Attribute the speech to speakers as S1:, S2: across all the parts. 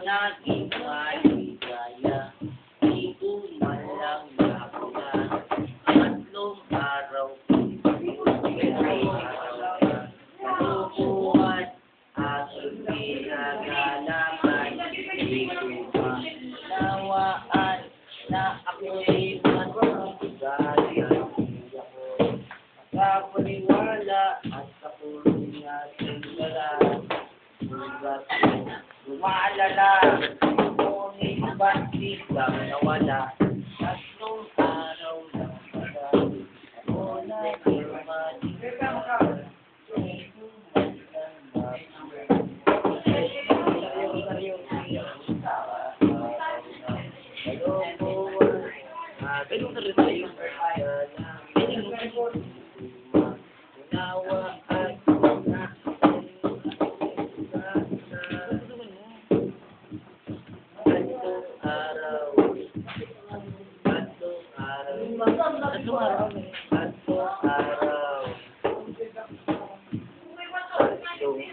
S1: naging maligaya. Di ko man lang nakuha. Tatlong araw, nalukuhan, aking pinagalaman. Di ko manawaan na ako'y matugaya. Kapaniwala at kapulong niya singala. Lumalala, ngunit ba't biglang nawala? Tatlong araw lang pala, ako naging maligaya. Ganun na rin tayo. Unawaan na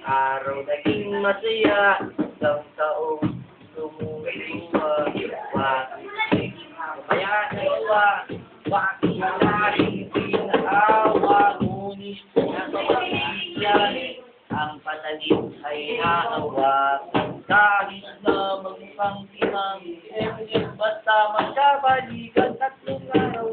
S1: araw naging masaya, isang taong tumutuwa, bakit kaya nawa, bakit natin pinaawa, ngunit nakapagsiyan, ang patalim ay naawa, kahit na magpangkinang, basta magkabalikan, tatlong araw